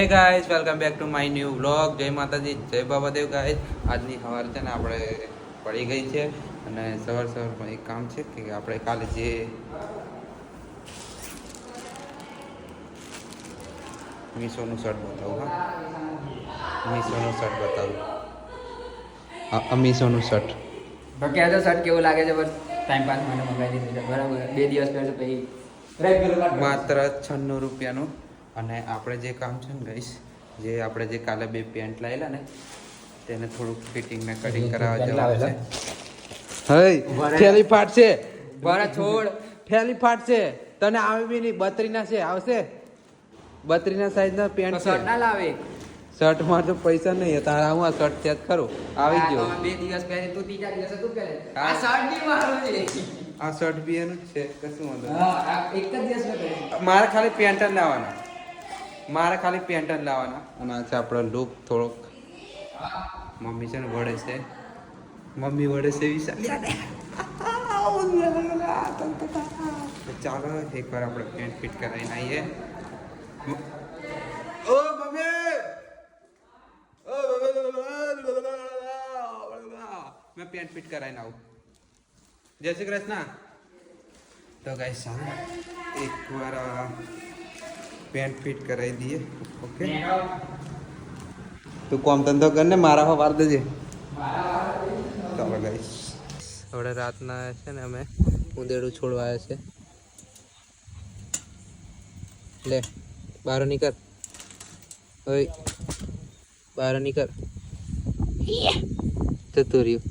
હે guys welcome back to my new vlog. જય માતાજી, જય બાબાદેવ. ગાઈસ આજની સવાર છે ને આપણે પડી ગઈ છે અને સવારમાં એક કામ છે કે આપણે કાલે જે મીશોનું શર્ટ બતાવું. મીશોનું શર્ટ બતાવું. મીશોનું શર્ટ બાકી આ તો શર્ટ કેવું લાગે છે? બસ ટાઈમ પાસ માટે મંગાવી દીધું છે. બરાબર 2 દિવસ પહેલા પછી રેગ્યુલર માત્ર 96 રૂપિયાનું. અને આપણે જે કામ છે ને ગાઈસ, જે આપણે જે કાલે 2 પેન્ટ લાવેલા ને તેને થોડુંક ફિટિંગ ને કટિંગ કરાવવા જવાનું છે. હઈ થેલી ફાટશે, બરા છોડ થેલી ફાટશે. તને આવે બી નહીં. 32 ના છે, આવશે 32 ના સાઈઝ ના પેન્ટ છે. શર્ટ ના લાવે. શર્ટ માં તો પૈસા નહીં તારા. હું આ શર્ટ ચેક કરું. આવી ગયો. 2 દિવસ પહેરી તું, ત્રીજા દિવસે તું પહેરે. હા. આ શર્ટ બી મારો છે. આ શર્ટ બી એનું જ છે. કશું વાંધો હા, આ એક જ દિવસ મેં પહેરી. મારે ખાલી પેન્ટ જ લાવવાના. અને આ છે આપણો લુક થોડોક. મમ્મી છે ને વડે છે. મમ્મી વડે છે વિશાલ. ચાલો એકવાર આપણે પેન્ટ ફિટ કરાવીને આવીએ. ઓ મમ્મી, મેં પેન્ટ ફિટ કરાવીને આવું. જય શ્રી કૃષ્ણ. તો ગાઈસ ચાલો એકવાર પેન્ટ ફિટ કરાવી દઈએ. ઓકે, તું કોમ ધંધો કર ને, મારા હો વાર દેજે. ચાલો ગાઈસ, હવે રાતના છે ને અમે ઉંદેડું છોડવા આવ્યા છે. લે બહાર નીકળ. ઓય બહાર નીકળ. જતું રહ્યું.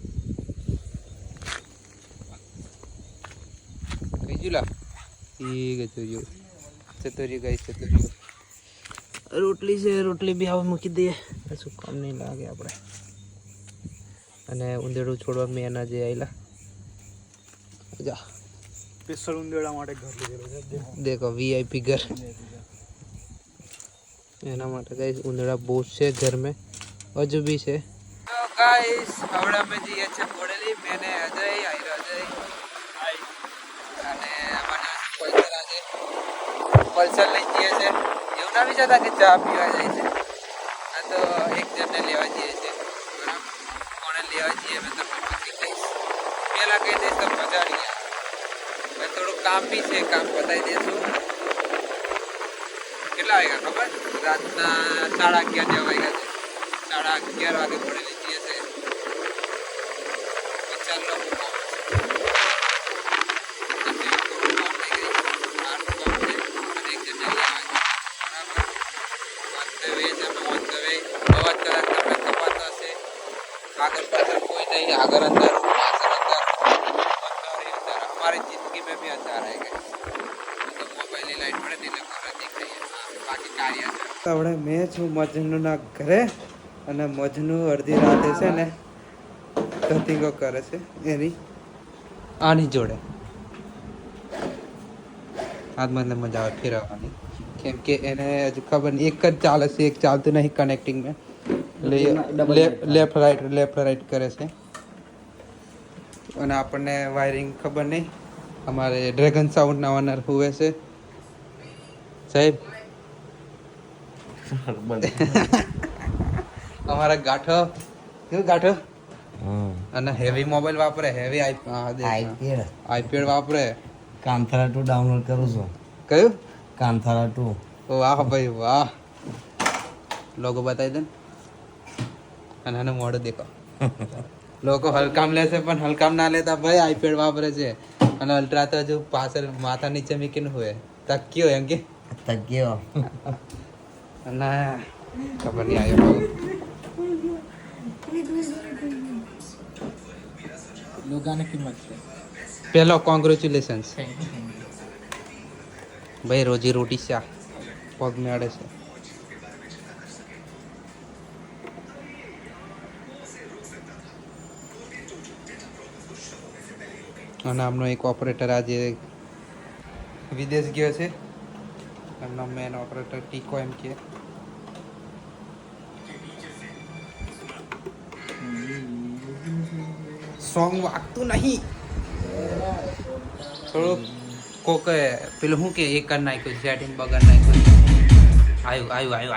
બીજું લા એ જતું રહ્યું. ગાઈસ જતું રહ્યું. રોટલી છે, રોટલી બી હવે મૂકી દઈએ. કશું કામ નહીં લાગે આપણે. અને ઉંદેડું છોડવા મેં એના જે આવેલા જા સ્પેશિયલ ઉંદેડા માટે ઘર લીધેલું છે. દેખો વીઆઈપી ઘર. એના માટે ગાઈસ ઉંદેડા બહુ છે ઘર મેં. હજુ બી છે. તો ગાઈસ હવે અમે જઈએ છીએ બોડેલી. મેને અજય આયરો અજય અને અમારા પલ્સર આજે પલ્સર લઈ જઈએ છે. એવું ના વિચારતા કે ચા પીવા જાય છે. આ તો એક જણને લેવા જઈએ છે. બરાબર, કોને લેવા જઈએ મેં તમને પછી કહીશ. પહેલાં કહી દઈશ તો મજા નહીં આવે. થોડું કામ બી છે, કામ પતાવી દઈશું. કેટલા વાગ્યા ખબર? રાતના 11:30 જેવા વાગ્યા છે. 11:30 વાગે પડેલી જઈએ છે. ચાલો આગળ પાછળ કોઈ નહીં. આગળ અંદર हमारी जिंदगी में भी अंधार है गए. तो मोबाइल लाइट પડે એટલે ઘરે દેખાય. બાકી કાર્ય છે. હવે મેં છું મજનૂના ઘરે અને મજનુ અડધી રાતે છે ને ધતિંગો કરે છે એની આની જોડે. આજ મને મજા આવે ફેરવવાની, કેમ કે એને હજુ ખબર નહીં. એક જ ચાલે છે, એક ચાલતું નહીં કનેક્ટિંગ में. લેફ્ટ રાઈટ કરે છે. અને આપણને વાયરિંગ ખબર નહીં. અમારે ડ્રેગન સાઉન્ડ ના ઓનર હુએ છે સાહેબ. અમારા ગાંઠો કેવું ગાંઠો અને હેવી મોબાઈલ વાપરે. હેવી આઈપીએલ વાપરે. કાંથારા 2 ડાઉનલોડ કરું છું. કયું કાંથારા 2? વાહ ભાઈ વાહ. લોગો બતાવી દે અને આનું મોઢું દેખો. લોકો હલકામ લેશે પણ હલકામ ના લેતા ભાઈ. આઈપેડ વાપરે છે અને અલ્ટ્રા તો હજુ પાછળ માથા નીચે મૂકીને હોય. તક્યો એમ કે તગ્યો અને ખબર નહીં આવ્યો. લોગાની કિંમત છે. પહેલો કોંગ્રેચ્યુલેશન્સ ભાઈ. રોજી રોટી શા પગ મેળે છે. અને આમનો એક ઓપરેટર આજે વિદેશ ગયો છે. એમનો મેન ઓપરેટર ટીકો એમ કે. સોંગ વાગતું નહીં. થોડુંક કોકે પેલું શું કે એ કરી નાખ્યું, સેટિંગ બગાડ નાખ્યું. આવ્યું ગાઈસ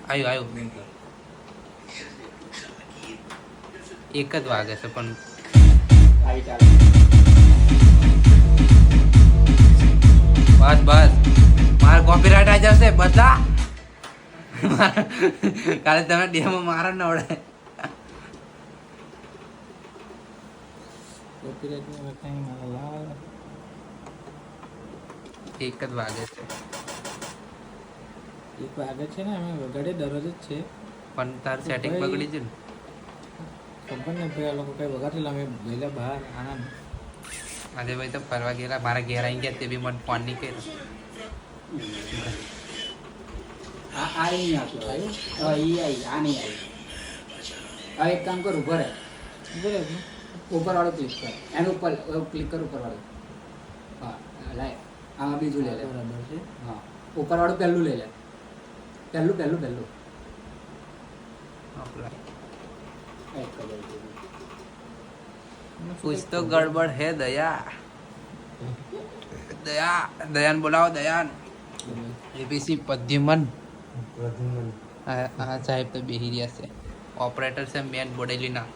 આવ્યું એક જ વાગે છે પણ આવી ચાલે બસ મારે કોપીરાઇટ આવી જશે બધા કાલે તમે ડેમો મારો નવડાય એક જ વાગે છે એક વાગે છે ને અમે વગાડે દરરોજ જ છે પણ તાર સેટિંગ બગડી છે ને ખબર ને ભાઈ આ લોકો કઈ વગાડેલા અમે ગયેલા બહાર આનંદ આજે ભાઈ તો ફરવા ગયેલા મારા ઘેર આવી ગયા તે બી મને ફોન નહીં કર્યો આ નહીં આવતું આવ્યું હવે ઈ આવી આ નહીં આવી હવે એક કામ કર ઉભો રહે બરાબર ઉપર વાળું ક્લિક કર એનું ઉપર ક્લિક કર ઉપર વાળું હા લાય આમાં બીજું લે લે બરાબર છે હા ઉપર વાળું પહેલું લઈ લે પહેલું એક ખબર પડી. कुछ तो गड़बड़ है दया दयान बुलाओ दयान एबीसी पद्यमन પ્રદ્યુમન हाँ साहेब तो बेही રહ્યા છે ઓપરેટર છે મેન બોડેલીના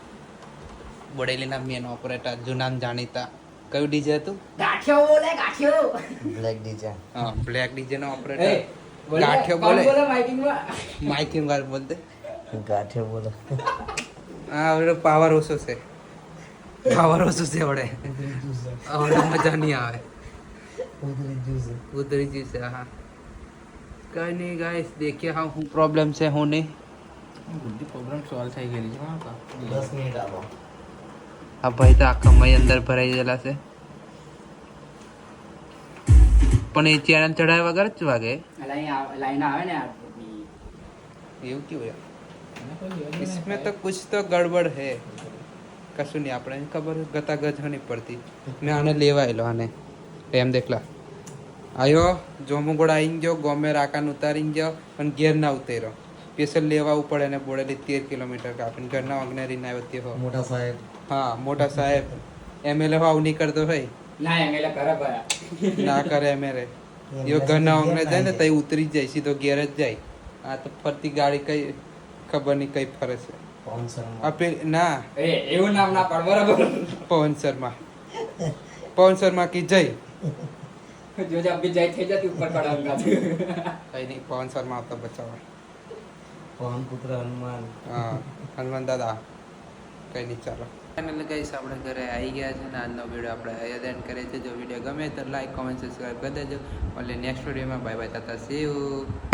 મેન ઓપરેટર જૂનામ જાણીતા કયું ડીજે હતું ગાંઠિયો બોલે ગાંઠિયો બ્લેક ડીજે હા બ્લેક ડીજે નો એ ઓપરેટર બોલે ગાંઠિયો કોણ બોલે બોલે માઇકિંગમાં માઇકિંગ વાર બોલતે ગાંઠે બોલો હા હવે પાવર ઓછો છે પાવર ઓછો છે હવે મજા નહીં આવે ઉતરી જશે હા કઈ નહીં ગાઈસ દેખીએ હા શું પ્રોબ્લેમ છે હું નહીં બધી પ્રોબ્લેમ સોલ્વ થઈ ગયેલી છે હા 10 મિનિટ આવો આ ભાઈ તો આખા મય અંદર ભરાઈ ગયેલા છે પણ એ ચેનલ ચડાવ્યા વગર જ વાગે લાઈન આવે ને એવું કેવું યાર इसमें तो कुछ तो गड़बड़ है કશું નહીં આપણે ખબર ગતાગત નહીં પડતી મેં આને લેવા આવેલો આને એમ દેખલા આયો જોમુગોડા આવી ગયો ગોમે રાકાન ઉતારી ગયો પણ ઘેર ના ઉતર્યો સ્પેશિયલ લેવા પડે ને બોડેલી 13 કિલોમીટર કાપીને ઘરના અગ્નેરીને આવ્યો તે હો મોટા સાહેબ હા મોટા સાહેબ એમએલએ આવું નહીં કરતો ભાઈ ના એમ એટલે કરે ભરા ના કરે એમએલએ યો ઘરના અગ્ને જાય ને તઈ ઉતરી જ જાય સીધો ઘેર જ જાય આ તો ફરતી ગાડી કઈ ખબર નહીં કઈ ફરે છે પવન શર્મા આ ના એ એવું નામ ના પાડ બરાબર પવન શર્મા કી જય જો જબ भी જાય થઈ જતી ઉપર પડાંગા કઈ નહીં પવન શર્મા આવતા બચાવવા પવન પુત્ર હનુમાન હા હનુમાન દાદા કઈ નહીં ચાલો ફાઇનલી ગાઈસ આપણે ઘરે આવી ગયા છે ને આજનો વિડીયો આપણે અહીંયા એન્ડ કરીએ છીએ જો વિડીયો ગમે તો લાઈક કોમેન્ટ સબસ્ક્રાઈબ કરી દેજો એટલે નેક્સ્ટ વિડીયોમાં bye bye Tata C you